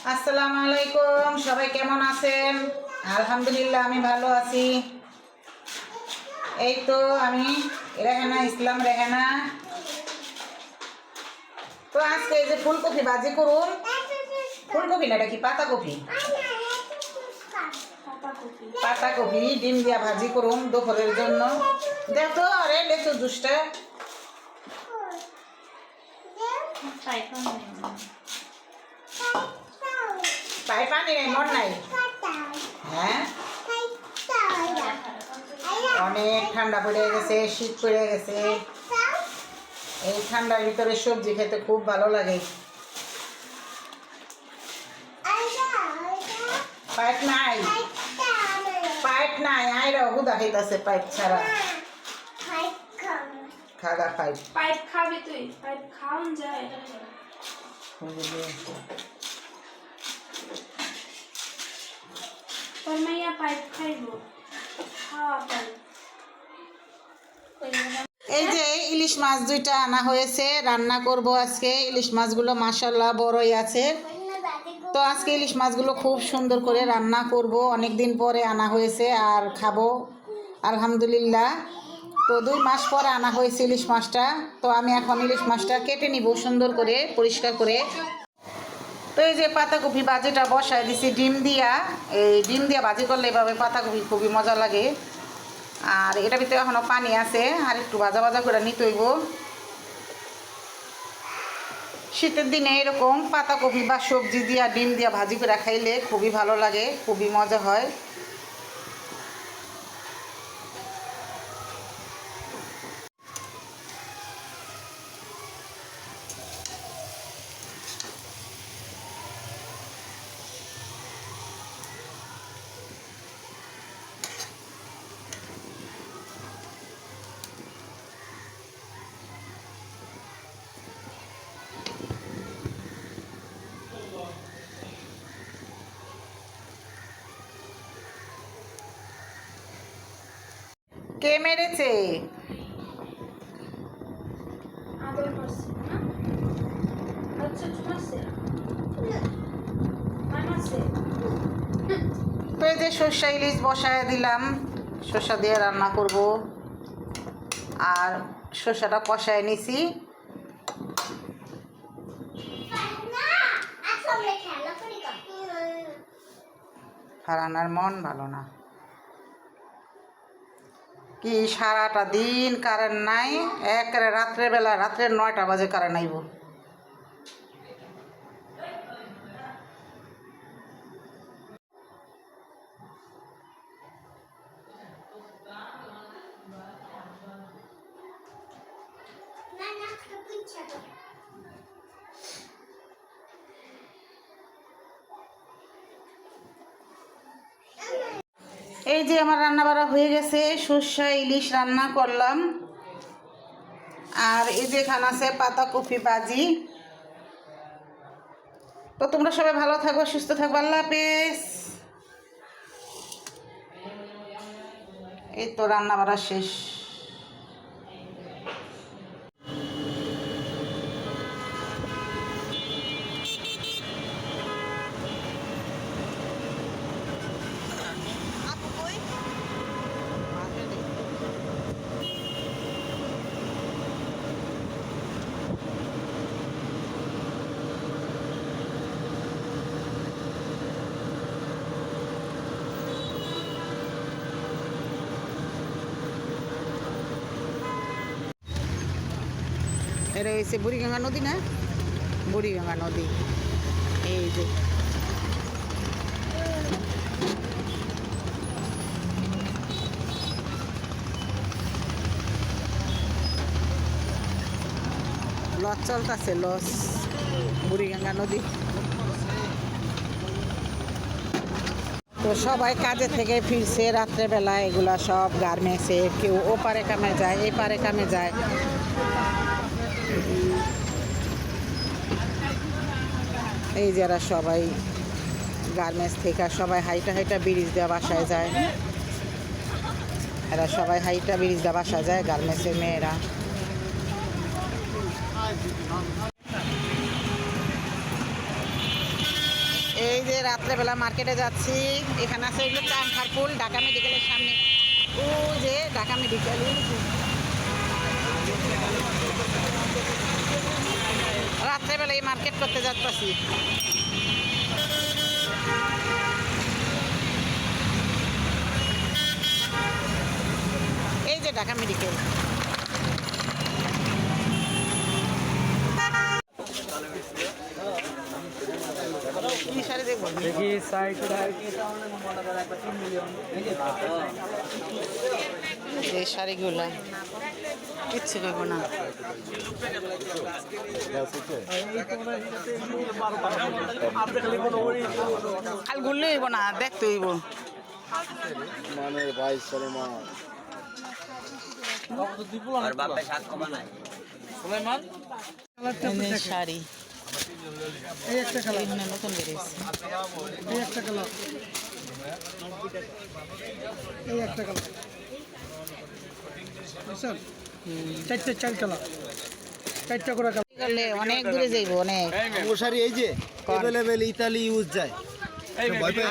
আসসালামু আলাইকুম, সবাই কেমন আছেন? আলহামদুলিল্লাহ আমি ভালো আছি। এই তো আমি রেহানা ইসলাম রেহানা। তো আজকে এই যে ফুলকপি ভাজি করুন। ফুলকপি না, এটা কি পাতাকপি? পাতাকপি ডিম দিয়া ভাজি করুন দুপুরের জন্য। দেখো আরে লেচু জুসটা পাই পানি নাই, মন নাই। হ্যাঁ, অনেক ঠান্ডা পড়ে গেছে, শীত পড়ে গেছে। এই ঠান্ডার ভিতরে সবজি খেতে খুব ভালো লাগে। পাইপ নাই, পাইপ নাই, আইরা হুদা খাইতেছে পাইপ ছাড়া। খাগা পাইপ, পাইপ খাবি তুই? পাইপ খাওন যায়। তোর মাইয়া পাইপ খাইব, খাওয়া পাইপ। এই যে ইলিশ মাছ দুইটা আনা হয়েছে, রান্না করব আজকে। ইলিশ মাছগুলো মাশাআল্লাহ বড়ই আছে। তো আজকে ইলিশ মাছগুলো খুব সুন্দর করে রান্না করব। অনেক দিন পরে আনা হয়েছে আর খাবো আলহামদুলিল্লাহ। তো 2 মাস পরে আনা হয়েছে ইলিশ মাছটা। তো আমি এখন ইলিশ মাছটা কেটে নিব সুন্দর করে, পরিষ্কার করে। তো এই যে পাতাকপি ভাজিটা বসায় দিছি ডিম দিয়া। এই ডিম দিয়া ভাজি করলে এভাবে পাতাকপি খুবই মজা লাগে। আর এটার ভিতরে এখনও পানি আছে, আর একটু ভাজা ভাজা করে নিতে হইব। শীতের দিনে এরকম পাতাকপি বা সবজি দিয়া ডিম দিয়া ভাজি করে খাইলে খুবই ভালো লাগে, খুবই মজা হয়। কে মেরেছে? আদর করছে না? আচ্ছা মারছে, মারছে। তো এই যে সর্ষা ইলিশ বসায় দিলাম, সর্ষা দিয়ে রান্না করব। আর সর্ষাটা কষায় নিছি। ফারহানার মন ভালো না, কি সারাটা দিন কারেন্ট নাই। একেবারে রাত্রেবেলা, রাত্রে 9টা বাজে কারেন্ট আইব। এই যে আমার রান্না বাড়া হয়ে গেছে, সর্ষা ইলিশ রান্না করলাম। আর এই যে এখানে আছে পাতাকপি ভাজি। তো তোমরা সবাই ভালো থাকো, সুস্থ থাকো, আল্লাহ হাফেজ। এই তো রান্না বাড়া শেষ। এটা হয়েছে বুড়িগঙ্গা নদী না? বুড়িগঙ্গা নদী। এই যে লস চলতেছে, লস বুড়িগঙ্গা নদী। তো সবাই কাজে থেকে ফিরছে রাত্রেবেলা। এগুলা সব গার্মেন্টসে, কেউ ও পারে কামে যায়, এই পারে কামে যায়। এই যারা সবাই গার্মেন্টস থেকে সবাই হাইটা হাইটা ব্রিজ দেওয়া বাসায় যায়। এরা সবাই হাইটা ব্রিজ দেওয়া বাসায় যায়, গার্মেন্টসের মেয়েরা। এই যে রাত্রেবেলা মার্কেটে যাচ্ছি, এখানে আছে এগুলো চানখার ফুল, ঢাকা মেডিকেলের সামনে। ও যে ঢাকা মেডিকেল, রাত্রেবেলা এই মার্কেট করতে যাচ্ছি। এই যে ঢাকা মেডিকেল। কি শাড়ি দেখবো? দেখি সাইড এই শাড়িগুলো কিচ্ছু করবো না। কাল ঘুরলে হইব না, দেখতে হইব। মানে ভাই সলমা শাড়ি এই একটা কালার, বিভিন্ন নতুন বেরিয়েছে। এই একটা কালার, এই একটা কালার, বুঝছেন? চার কালার, চারটা করে কালার। করলে অনেক দূরে যাইব, অনেক। মশারি এই যে অ্যাভেলেবেল ইতালি ইউজ যায়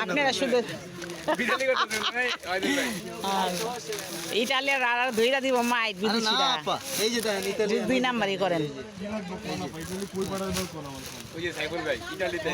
আপনারা শুধু ইটালিয়ার আর ধইরা দিব মাইট না বিদেশিরা, আপা এই যে দেখেন ইতালি 2 নাম্বারই করেন। ওই যে সাইফুল ভাই ইটালিতে